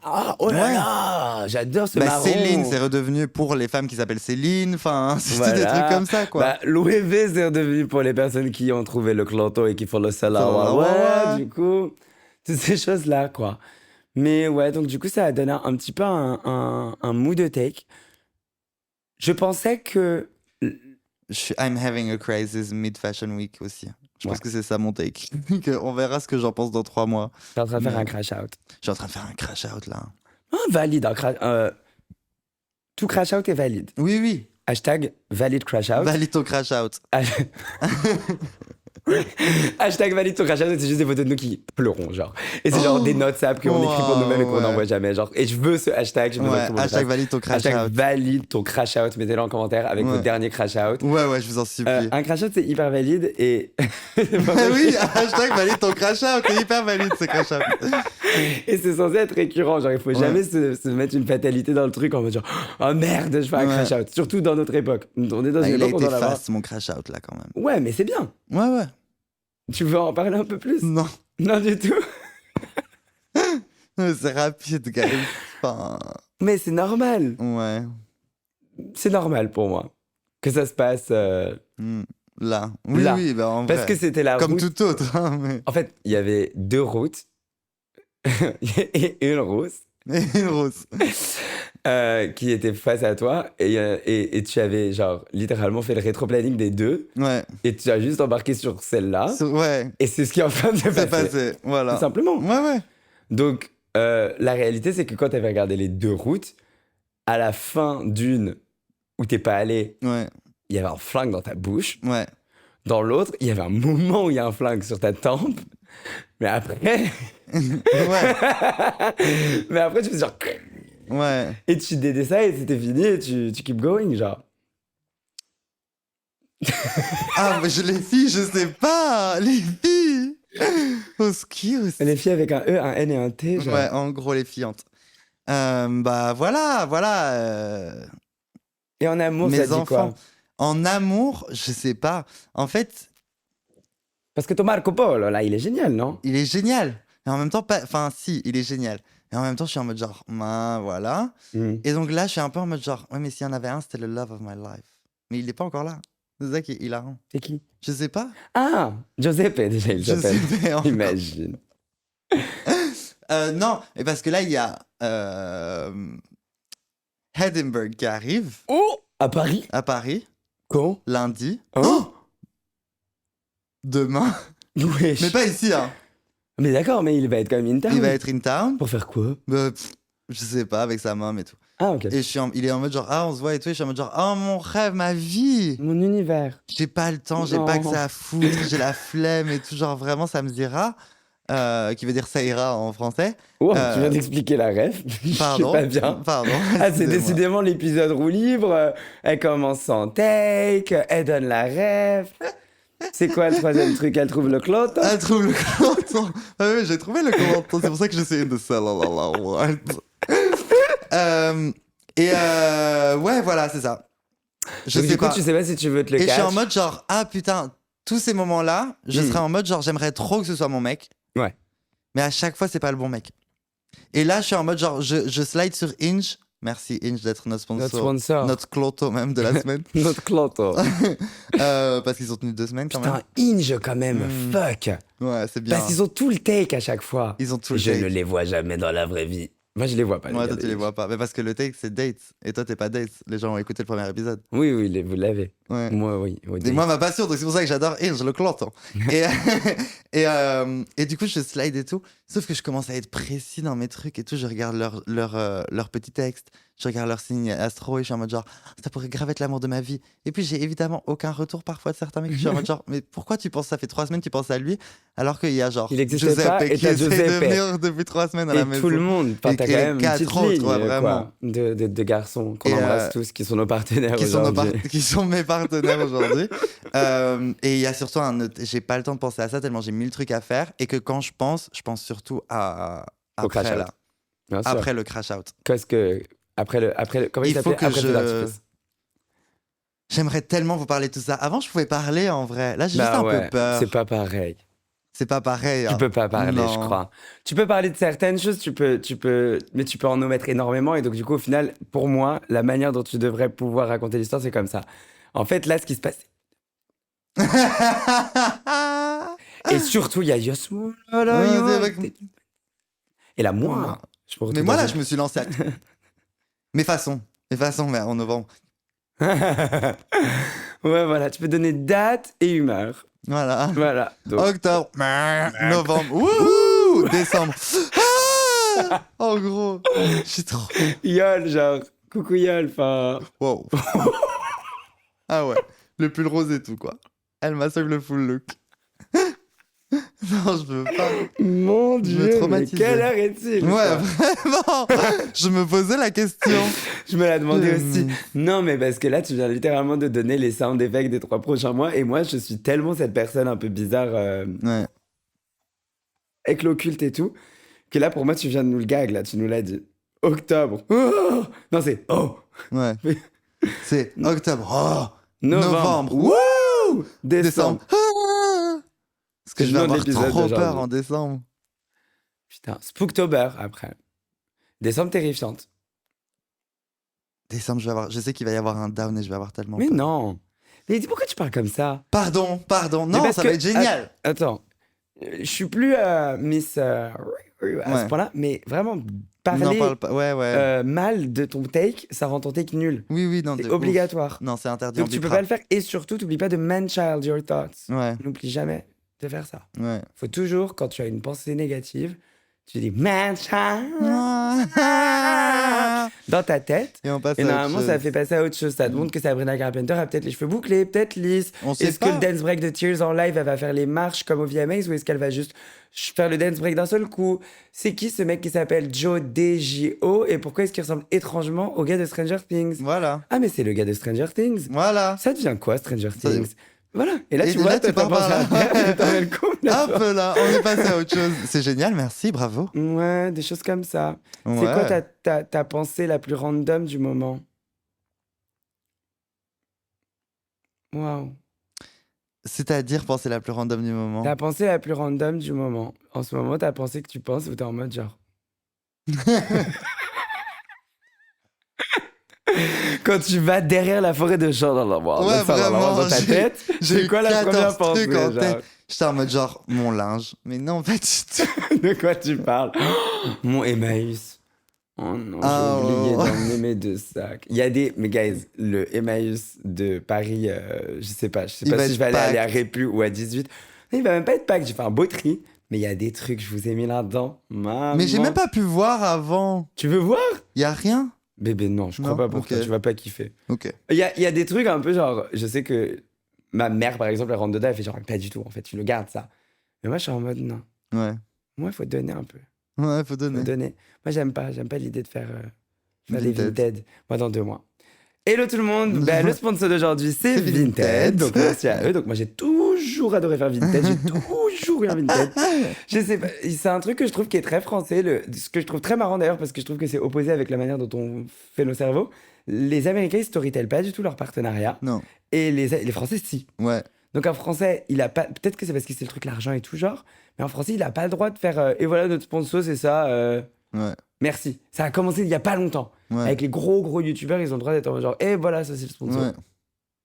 Ah, oh là Ouais. là, j'adore ce Bah, marron. Céline, c'est redevenu pour les femmes qui s'appellent Céline. Enfin, c'est des Voilà. trucs comme ça, quoi. Bah, l'OEV, c'est redevenu pour les personnes qui ont trouvé le cloto et qui font le Salawawa. salawawa, du coup. Toutes ces choses-là, quoi. Mais ouais, donc du coup, ça a donné un petit peu un mood de take. Je pensais que... I'm having a crisis mid-fashion week aussi. Je pense Ouais. que c'est ça mon take. On verra ce que j'en pense dans 3 mois. Je suis en train de faire Mais- un crash out. Je suis en train de faire un crash out là. Ah, valide, tout crash out est valide. Oui, oui. Hashtag valide crash out. Valide ton crash out. Hashtag valide ton crash out, c'est juste des photos de nous qui pleurons, genre. Et c'est genre des notes sap qu'on écrit pour nous-mêmes et qu'on ouais. n'envoie jamais, genre. Et je veux ce hashtag, je veux Ouais, que tout le monde le hashtag fasse. valide ton crash Hashtag out. valide ton crash out, mettez-le en commentaire avec Ouais. votre dernier crash out. Ouais, ouais, je vous en supplie. Un crash out, c'est hyper valide et. Ah oui, hashtag valide ton crash out. C'est hyper valide ce crash out. Et c'est censé être récurrent, genre il faut Ouais. jamais se mettre une fatalité dans le truc en mode genre oh merde, je fais un Ouais. crash out. Surtout dans notre époque. On est dans Ah, une il a époque où on été doit l'avoir. fast mon crash out là quand même. Ouais, mais c'est bien. Ouais, ouais. Tu veux en parler un peu plus? Non, Non, du tout. c'est rapide, guys. Enfin, Mais c'est normal. ouais. C'est normal pour moi que ça se passe. Là. Oui, Là. oui, bah en Parce vrai. que c'était la Comme route. tout autre, hein, mais. En fait, il y avait 2 routes et une rousse Et Rose. qui étaient face à toi et tu avais genre littéralement fait le rétro-planning des 2 Ouais. et tu as juste embarqué sur celle-là Ouais. et c'est ce qui est en train de se C'est passer. passé. Voilà. Tout simplement. Ouais, ouais. Donc, la réalité, c'est que quand tu avais regardé les 2 routes, à la fin d'une où t'es pas allé, Ouais. il y avait un flingue dans ta bouche. Ouais. Dans l'autre, il y avait un moment où il y a un flingue sur ta tempe. Mais après, Ouais. mais après, tu fais genre. Ouais. Et tu dédais ça et c'était fini et tu keep going, genre. Ah, mais les filles, je sais pas. Les filles. Au ski aussi. Les filles avec un E, un N et un T, genre. Ouais, en gros, les filles. Bah voilà, voilà. Et en amour, Mes ça dit enfants. quoi? En amour, je sais pas. En fait, Parce que ton Marco Polo, là, il est génial, non? il est génial. Et en même temps, pas. Enfin, si, il est génial. Et en même temps, je suis en mode genre, voilà. Mm. Et donc là, je suis un peu en mode genre, ouais, mais s'il y en avait un, c'était le love of my life. Mais il n'est pas encore là. C'est ça qui est hilarant. C'est qui? Je sais pas. Ah, Giuseppe, déjà, il Je s'appelle. sais pas encore. Imagine. Non, mais parce que là, il y a Edinburgh qui arrive Oh! À Paris? à Paris, Quand? lundi. Oh! Demain. Wesh. Mais pas ici, hein. Mais d'accord, mais il va être quand même in town. Il va être in town. Pour faire quoi? Je sais pas, avec sa maman et tout. Ah, ok. Et il est en mode genre, ah, on se voit et tout. Et je suis en mode genre, oh, mon rêve, ma vie. Mon univers. J'ai pas le temps, j'ai Non. pas que ça à foutre, j'ai la flemme et tout. Genre, vraiment, ça me dira. Qui veut dire ça ira en français. Oh, tu viens d'expliquer la ref. Pardon. Je sais pas bien. Pardon. Ah, c'est excusez-moi. décidément l'épisode roue libre. Elle commence sans take, elle donne la ref. C'est quoi le troisième truc? Elle trouve le clote. Elle trouve le commentaire. Ah oui, j'ai trouvé le commentaire. C'est pour ça que j'essayais de ça. Ouais, voilà, c'est ça. Je Donc, sais du coup, pas. tu sais pas si tu veux te le Et je suis en catch. mode genre, ah putain, tous ces moments-là, je serais en mode genre, j'aimerais trop que ce soit mon mec. Ouais. Mais à chaque fois, c'est pas le bon mec. Et là, je suis en mode genre, je slide sur Inge. Merci Inge d'être notre sponsor. Notre sponsor. Notre cloto même de la semaine. Notre cloto. Parce qu'ils ont tenu 2 semaines quand Putain, même. Inge quand même. Fuck. Ouais, c'est bien. Parce qu'ils ont tout le take à chaque fois. Ils ont tout le Je take. ne les vois jamais dans la vraie vie. Moi, je les vois pas. Ouais, gars toi, de tu les Inge. vois pas. Mais parce que le take, c'est date. Et toi, t'es pas date. Les gens ont écouté le premier épisode. Oui, oui, vous l'avez. Ouais. Moi, oui. au Et date. moi, ma passion, donc c'est pour ça que j'adore Inge, le cloton. et, et du coup, je slide et tout. Sauf que je commence à être précis dans mes trucs et tout. Je regarde leur petit texte. Je regarde leur signe astro et je suis en mode genre, ça pourrait grave être l'amour de ma vie. Et puis, j'ai évidemment aucun retour parfois de certains mecs. Je suis en mode genre, mais pourquoi tu penses, ça fait 3 semaines que tu penses à lui alors qu'il y a genre Il existait pas et qui t'as essaie de Giuseppe. venir depuis 3 semaines à la Et maison. tout le monde. Enfin, Et t'as les quand même une 4 petite autres, ligne ouais, quoi, vraiment. de garçons qu'on Et, embrasse tous, qui sont nos partenaires qui sont, aujourd'hui. qui sont mes partenaires aujourd'hui. Et il y a surtout un autre. J'ai pas le temps de penser à ça tellement j'ai 1000 trucs à faire et que quand je pense surtout à Au crash après out. là, Bien sûr. après le crash out. Qu'est-ce que après le comment il Il faut s'appelait que après le feu d'artifice. J'aimerais tellement vous parler de tout ça. Avant, je pouvais parler en vrai. Là, j'ai juste Bah un ouais, peu peur. c'est pas pareil. C'est pas pareil. Tu Hein. peux pas parler, je Non. crois. Tu peux parler de certaines choses, mais tu peux en omettre énormément. Et donc, du coup, au final, pour moi, la manière dont tu devrais pouvoir raconter l'histoire, c'est comme ça. En fait, là, ce qui se passe. Et surtout, il y a Yasmine. Ouais, c'est vrai que- Et là, moi, je peux Mais moi, là, je me suis lancé à... Mes façons, mais en novembre. Ouais, voilà, tu peux donner date et humeur. Voilà. Voilà. Donc, Octobre, novembre, wouhou, décembre. Ah en gros, je suis trop... Yol, genre, coucou Yol, enfin. Wow. Ah ouais, le pull rose et tout, quoi. Elle m'a sauvé le full look. Non, je veux pas. Mon Je me Dieu, mais traumatisais. quelle heure est-il? Ouais, quoi vraiment. Je me posais la question. Je me la demandais Hmm. aussi. Non, mais parce que là, tu viens littéralement de donner les sound effects des 3 prochains mois. Et moi, je suis tellement cette personne un peu bizarre, Ouais. avec l'occulte et tout, que là, pour moi, tu viens de nous le gag, là. Tu nous l'as dit. Octobre. Oh non, c'est oh. Ouais. C'est octobre. Oh. Novembre. Wouh. Décembre. Décembre. Ah. Parce que C'est je vais le nom de avoir l'épisode trop d'aujourd'hui. peur en décembre. Putain, Spooktober après. Décembre terrifiante. Décembre, je sais qu'il va y avoir un down et je vais avoir tellement Mais peur. non. Mais dis pourquoi tu parles comme ça? Pardon. Mais Non, parce ça que- va être génial. Attends, je suis plus Miss à Ouais. ce point-là, mais vraiment N'en parler parle pas. Ouais. mal de ton take, ça rend ton take nul. Oui, non. C'est de ouf. obligatoire. Non, c'est interdit en Donc tu peux Bipra. pas le faire. Et surtout, t'oublies pas de man-child your thoughts. Ouais. N'oublie jamais de faire ça. Ouais. Faut toujours, quand tu as une pensée négative, tu dis man-child dans ta tête. Et on passe Et à autre normalement, chose. ça fait passer à autre chose. Ça te montre que Sabrina Carpenter a peut-être les cheveux bouclés, peut-être lisses. On sait Est-ce que pas. le dance break de Tears en live, elle va faire les marches comme au VMAs ou est-ce qu'elle va juste faire le dance break d'un seul coup? C'est qui ce mec qui s'appelle Joe DJO et pourquoi est-ce qu'il ressemble étrangement au gars de Stranger Things? Voilà. Ah, mais c'est le gars de Stranger Things. Voilà. Ça devient quoi, Stranger Ça- Things? Voilà. Et là, Et tu déjà, vois, tu toi, t'as pars pensé par à là. un terme, t'as le coup, là, Hop là, on est passé à autre chose. C'est génial, merci, bravo. Ouais, des choses comme ça. C'est Ouais. quoi ta pensée la plus random du moment? Waouh. C'est-à-dire penser la plus random du moment. Ta pensée la plus random du moment. En ce moment, ta pensée que tu penses ou t'es en mode genre. Quand tu vas derrière la forêt de champs dans Ouais, vraiment, dans ta j'ai- tête, j'ai c'est quoi la 14 première pensée? trucs en genre tête. J'étais en mode genre, mon linge. Mais non, pas du tout. De quoi tu parles? Mon Emmaüs. Oh non, Ah, j'ai oublié oh. d'emmener mes 2 sacs. Il y a des... Mais guys, le Emmaüs de Paris, je sais pas Il va si être je vais aller à packed. Répu ou à 18. Non, il va même pas être pack, j'ai fait un beau tri. Mais il y a des trucs, je vous ai mis là-dedans. Maman. Mais j'ai même pas pu voir avant. Tu veux voir? Y a rien. Bébé, non, je crois Non, pas pour ok. toi, tu vas pas kiffer. Ok. Il y a des trucs un peu genre... Je sais que ma mère, par exemple, elle rentre dedans, elle fait genre, pas du tout, en fait, tu le gardes, ça. Mais moi, je suis en mode, non. Ouais. Moi, il faut donner un peu. Ouais, faut Faut donner. donner. Moi, j'aime pas l'idée de faire les Vinted. Vinted. Moi, dans 2 mois. Hello tout le monde. Le sponsor d'aujourd'hui, c'est C'est Vinted. Vinted. Donc, merci à eux. Donc, moi, j'ai toujours adoré faire Vinted. J'ai toujours eu un Vinted. Je sais pas. C'est un truc que je trouve qui est très français. Ce que je trouve très marrant d'ailleurs, parce que je trouve que c'est opposé avec la manière dont on fait nos cerveaux. Les Américains, ils storytellent pas du tout leur partenariat. Non. Et les Français, si. Ouais. Donc, un Français, il a pas. Peut-être que c'est parce que c'est le truc, l'argent et tout genre. Mais en Français, il a pas le droit de faire. Et voilà, notre sponsor, c'est ça. Ouais. Merci. Ça a commencé il y a pas longtemps. Ouais. Avec les gros youtubeurs, ils ont le droit d'être en mode genre, et voilà, ça c'est le sponsor. Ouais.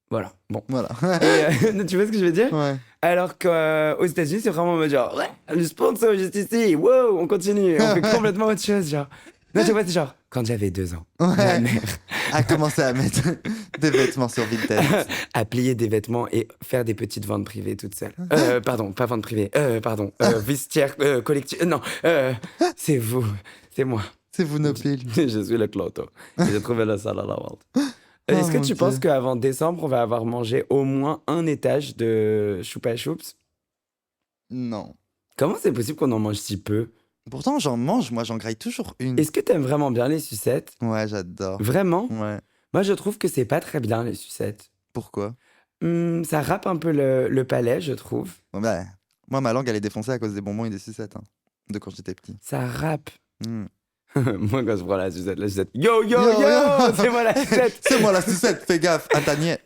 Voilà. Bon. Voilà. Et, tu vois ce que je veux dire? Ouais. Alors qu'aux États-Unis, c'est vraiment en mode genre, ouais, le sponsor juste ici, wow, on continue, on fait complètement autre chose, genre. Non, tu vois, c'est genre, quand j'avais 2 ans, ma Ouais. mère A commencé à mettre des vêtements sur Vinted. a plié des vêtements et faire des petites ventes privées toute seule. Pardon, pas vente privée, vestiaire collective. Non, c'est vous, c'est moi. C'est vous nos piles. Je suis le cloto. Et j'ai trouvé la salle à la vente. Est-ce que mon tu Dieu. penses qu'avant décembre, on va avoir mangé au moins un étage de choupa choups? Non. Comment c'est possible qu'on en mange si peu? Pourtant, j'en mange, moi, j'en graille toujours une. Est-ce que t'aimes vraiment bien les sucettes? Ouais, j'adore. Vraiment? Ouais. Moi, je trouve que c'est pas très bien, les sucettes. Pourquoi? Ça râpe un peu le palais, je trouve. Bon, bah, moi, ma langue, elle est défoncée à cause des bonbons et des sucettes. Hein, de quand j'étais petit. Ça râpe. Mm. Moi, quand je prends la sucette, yo, Yo, yo. c'est moi la sucette. C'est moi la sucette, fais gaffe, à ta niette.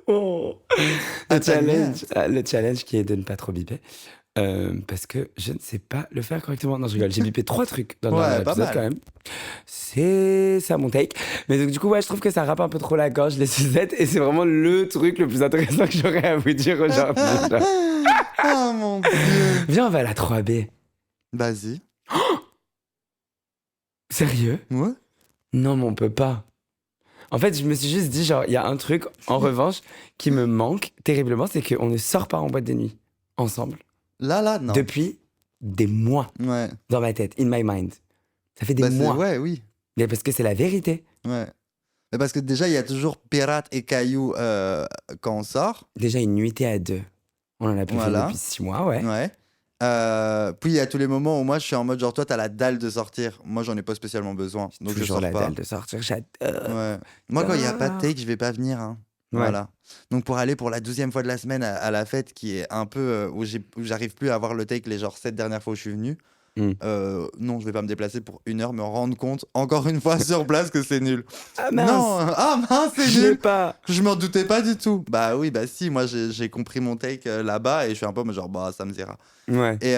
Oh. À Le ta challenge qui est de ne pas trop biper. Parce que je ne sais pas le faire correctement. Non, je rigole. J'ai bipé 3 trucs dans Ouais, pas l'épisode mal. quand même. C'est ça mon take. Mais donc, du coup, ouais, je trouve que ça rappe un peu trop la gorge, les sucettes. Et c'est vraiment le truc le plus intéressant que j'aurais à vous dire aujourd'hui. genre. Oh mon Dieu. Viens, on va à la 3B. Vas-y. Sérieux? Ouais. Non, mais on peut pas. En fait, je me suis juste dit, genre, il y a un truc, en revanche, qui me manque terriblement, c'est qu'on ne sort pas en boîte de nuit ensemble. Là, non. Depuis des mois Ouais. dans ma tête, in my mind. Ça fait des Bah, mois. ouais, oui. Mais parce que c'est la vérité. Ouais. Mais parce que déjà, il y a toujours Pirate et Caillou quand on sort. Déjà, une nuitée à 2. On en a plus Voilà. fait depuis 6 mois, ouais. Ouais. Puis il y a tous les moments où moi je suis en mode genre toi t'as la dalle de sortir. Moi j'en ai pas spécialement besoin. Donc je Toujours sors la pas. dalle de sortir, j'adore. Ouais. Moi quand il n'y a pas de take, je vais pas venir. Hein. Ouais. Voilà. Donc pour aller pour la 12e fois de la semaine à la fête qui est un peu où j'arrive plus à avoir le take les genre 7 dernières fois où je suis venu. Non, je vais pas me déplacer pour 1 heure, me rendre compte encore une fois sur place que c'est nul. Ah mince, Non, ah mince, c'est je l'ai nul. pas. Je m'en doutais pas du tout. Bah oui, bah si, moi j'ai compris mon take là-bas et je suis un peu genre bah ça me dira. Ouais. Et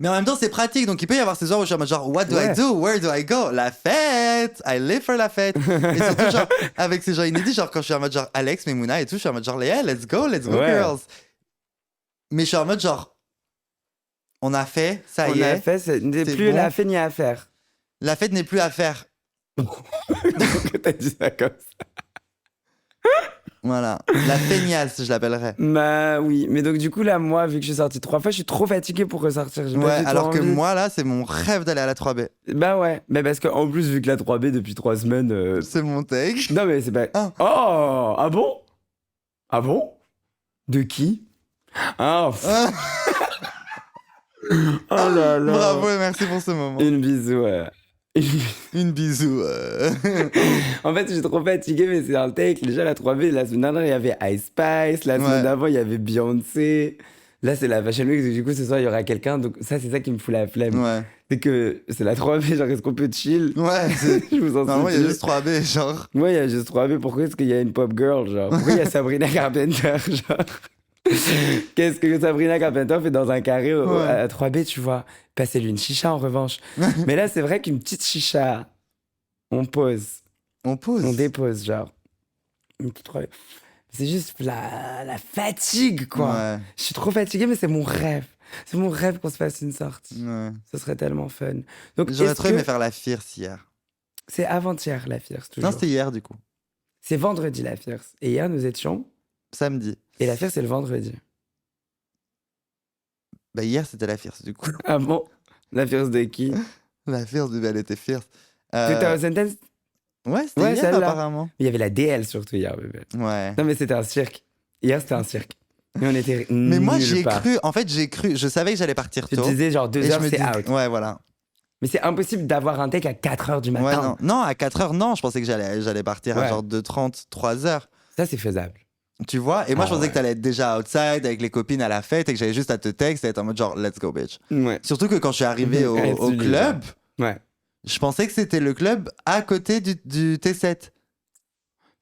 mais en même temps c'est pratique, donc il peut y avoir ces heures où je suis en mode genre what do I Ouais. do, where do I go, la fête, I live for la fête. Et surtout genre avec ces gens inédits, genre quand je suis en mode genre Alex, Memouna et tout, je suis en mode genre yeah, let's go Ouais. girls. Mais je suis en mode genre on a fait, ça On y a est, fait, c'est c'est plus bon. la fait ni à faire. La fête n'est plus à faire. Que t'as dit ça comme ça. Voilà, la feignasse, je l'appellerais. Bah oui, mais donc du coup là, moi, vu que je suis sorti 3 fois, je suis trop fatigué pour ressortir. J'ai pas Ouais, du tout alors que envie. moi là, c'est mon rêve d'aller à la 3B. Bah ouais, mais parce qu'en plus, vu que la 3B depuis 3 semaines. C'est mon take. Non mais c'est pas. Ah. Oh, ah bon? Ah bon? De qui? Ah, Ah, oh là là. bravo et merci pour ce moment. Une bisou. Une bisou. En fait, je suis trop fatigué, mais c'est un take. Déjà, la 3B, la semaine dernière, il y avait Ice Spice. La semaine Ouais. d'avant, il y avait Beyoncé. Là, c'est la Fashion Week. Du coup, ce soir, il y aura quelqu'un. Donc, ça, c'est ça qui me fout la flemme. Ouais. C'est que c'est la 3B. Genre, est-ce qu'on peut chill? Ouais, Je vous en normalement il y a supplie. juste 3B, genre. Moi, il y a juste 3B. Pourquoi est-ce qu'il y a une pop girl? Genre, pourquoi il y a Sabrina Carpenter? Genre, qu'est-ce que Sabrina Carpenter fait dans un carré Ouais. à 3B, tu vois? Passez-lui une chicha en revanche. Mais là, c'est vrai qu'une petite chicha, on pose, On pose. on dépose, genre. Une petite 3B. C'est juste la fatigue, quoi. Ouais. Je suis trop fatigué, mais c'est mon rêve. C'est mon rêve qu'on se fasse une sortie. Ouais. Ce serait tellement fun. Donc, J'aurais est-ce trop aimé que... faire la Fierce hier. C'est avant-hier, la Fierce, toujours. Non, c'était hier du coup. C'est vendredi, la Fierce. Et hier, nous étions... Samedi. Et la Fierce, c'est le vendredi. Bah hier c'était la Fierce du coup. Ah bon? La Fierce de qui? La Fierce, elle était Fierce. C'était un sentence? Ouais, c'était Ouais, hier celle-là. apparemment. Il y avait la DL surtout hier, bébé. Ouais. Non, mais c'était un cirque. Hier, c'était un cirque. Et on était Mais moi nulle j'ai part. cru, en fait j'ai cru, je savais que j'allais partir Je tôt. te disais, genre, 2 et heures, je me c'est dis, out. ouais voilà. Mais c'est impossible d'avoir un take à 4 heures du matin. Ouais, non. Non, à 4h, non, je pensais que j'allais partir à Ouais. genre 2h30, 3h. Ça, c'est faisable. Tu vois? Et moi, Ah je pensais ouais. que t'allais être déjà outside avec les copines à la fête et que j'allais juste à te texte et être en mode genre, let's go, bitch. Ouais. Surtout que quand je suis arrivé au Absolument. club, Ouais. je pensais que c'était le club à côté du T7.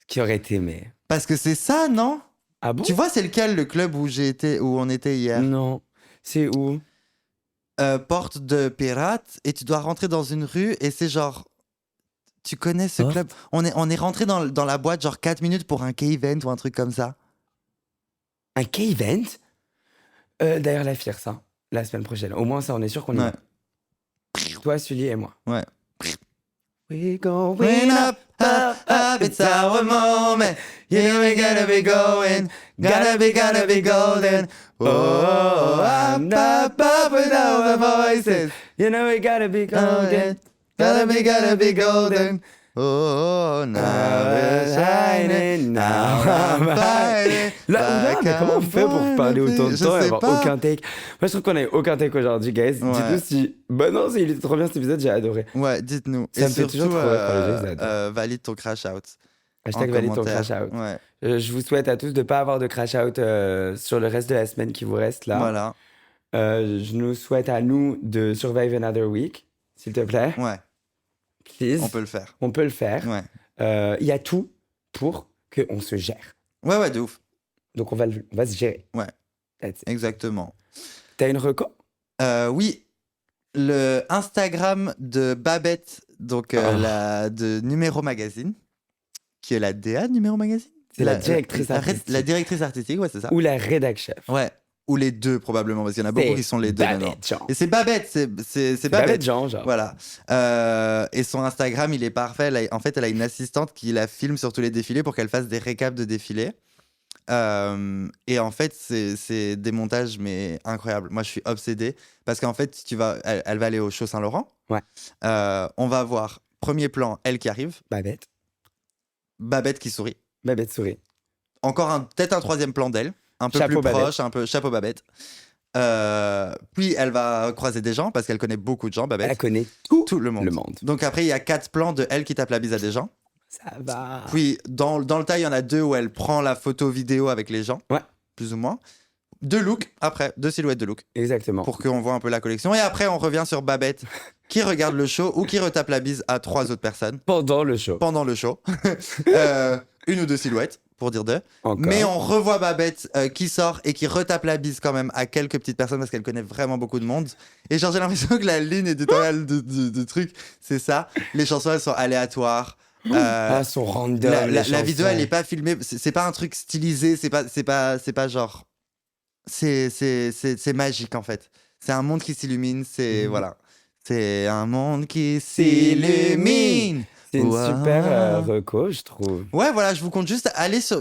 Ce qui aurait été, mais. Parce que c'est ça, non? Ah bon? Tu vois, c'est lequel le club où on était hier? Non. C'est où? Porte de Pirate et tu dois rentrer dans une rue et c'est genre. Tu connais ce Porte? club? On est rentré dans la boîte genre 4 minutes pour un K-event ou un truc comme ça. Un K-event? D'ailleurs, la Fierce, hein, la semaine prochaine. Au moins, ça, on est sûr qu'on y Ouais. va. Toi, Sully et moi. Ouais. We going Win up, up, up, it's our moment. You know we gotta be going, gotta be golden. Oh, up, up, up with all the voices. You know we gotta be golden. Gotta be golden. Oh, now we're shining, now I'm fighting. Là, mais comment on fait pour parler autant de Je temps et sais avoir pas. aucun take? Moi, je trouve qu'on a eu aucun take aujourd'hui, guys. Ouais. Dites-nous si... Bah non, il était trop bien cet épisode, j'ai adoré. Ouais, dites-nous. Ça Et me fait surtout, toujours trop rire quand les gens, ils adorent. valide ton crash out. Hashtag en valide ton commentaire. crash out. Ouais, Je vous souhaite à tous de ne pas avoir de crash out sur le reste de la semaine qui vous reste là. voilà. Je nous souhaite à nous de survive another week, s'il te plaît. Ouais, Please. on peut le faire. On peut le faire. Ouais. Il y a tout pour qu'on se gère. Ouais, de ouf. Donc on va se gérer. Ouais. That's it. Exactement. T'as une reco? Oui, le Instagram de Babette, donc de Numéro Magazine, qui est la DA de Numéro Magazine. C'est la directrice artistique. La directrice artistique, ouais, c'est ça. Ou la rédac chef. Ouais, ou les deux probablement, parce qu'il y en a beaucoup qui sont les deux maintenant. Jean. Et c'est Babette, c'est Babette Babette. Jean, genre. Voilà. Et son Instagram, il est parfait. En fait, elle a une assistante qui la filme sur tous les défilés pour qu'elle fasse des récaps de défilés. Et en fait, c'est des montages mais incroyables. Moi, je suis obsédé parce qu'en fait, elle va aller au show Saint-Laurent. Ouais. On va voir premier plan, elle qui arrive, Babette qui sourit. Babette sourit. Encore peut-être un troisième plan d'elle, un peu Chapeau plus Babette. proche, un peu chapeau Babette. Puis elle va croiser des gens parce qu'elle connaît beaucoup de gens, Babette. Elle connaît tout le monde. Donc après, il y a 4 plans de elle qui tape la bise à des gens. Ça va. Puis dans le tas, il y en a 2 où elle prend la photo vidéo avec les gens. Ouais. Plus ou moins. 2 looks après, 2 silhouettes de look. Exactement. Pour qu'on voit un peu la collection. Et après, on revient sur Babette qui regarde le show ou qui retape la bise à 3 autres personnes. Pendant le show. Une ou 2 silhouettes, pour dire 2. Encore. Mais on revoit Babette qui sort et qui retape la bise quand même à quelques petites personnes parce qu'elle connaît vraiment beaucoup de monde. Et genre, j'ai l'impression que la ligne éditoriale de truc, c'est ça. Les chansons, elles sont aléatoires. Sont random. La vidéo, elle est pas filmée. C'est pas un truc stylisé. C'est pas genre. C'est magique en fait. C'est un monde qui s'illumine. Voilà. C'est un monde qui s'illumine. C'est une super reco, je trouve. Ouais, voilà, je vous compte juste aller sur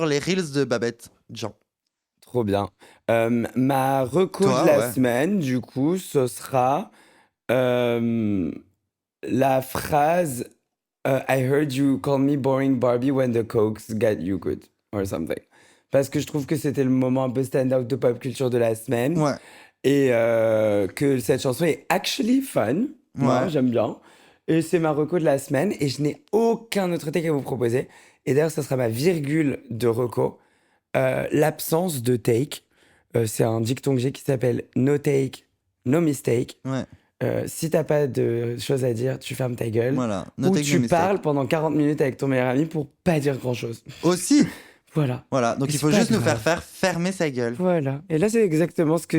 les reels de Babette Jean. Trop bien. Ma reco de la semaine, du coup, ce sera la phrase I heard you call me boring Barbie when the cokes got you good or something. Parce que je trouve que c'était le moment un peu stand-out de pop culture de la semaine. Ouais. Et que cette chanson est actually fun. Moi, j'aime bien. Et c'est ma reco de la semaine. Et je n'ai aucun autre take à vous proposer. Et d'ailleurs, ça sera ma virgule de reco. L'absence de take. C'est un dicton que j'ai qui s'appelle no take, no mistake. Ouais. Si t'as pas de choses à dire, tu fermes ta gueule. Voilà. Ou tu parles pendant 40 minutes avec ton meilleur ami pour pas dire grand-chose. Aussi. Voilà. Donc il faut juste nous faire fermer sa gueule. Voilà. Et là, c'est exactement ce que...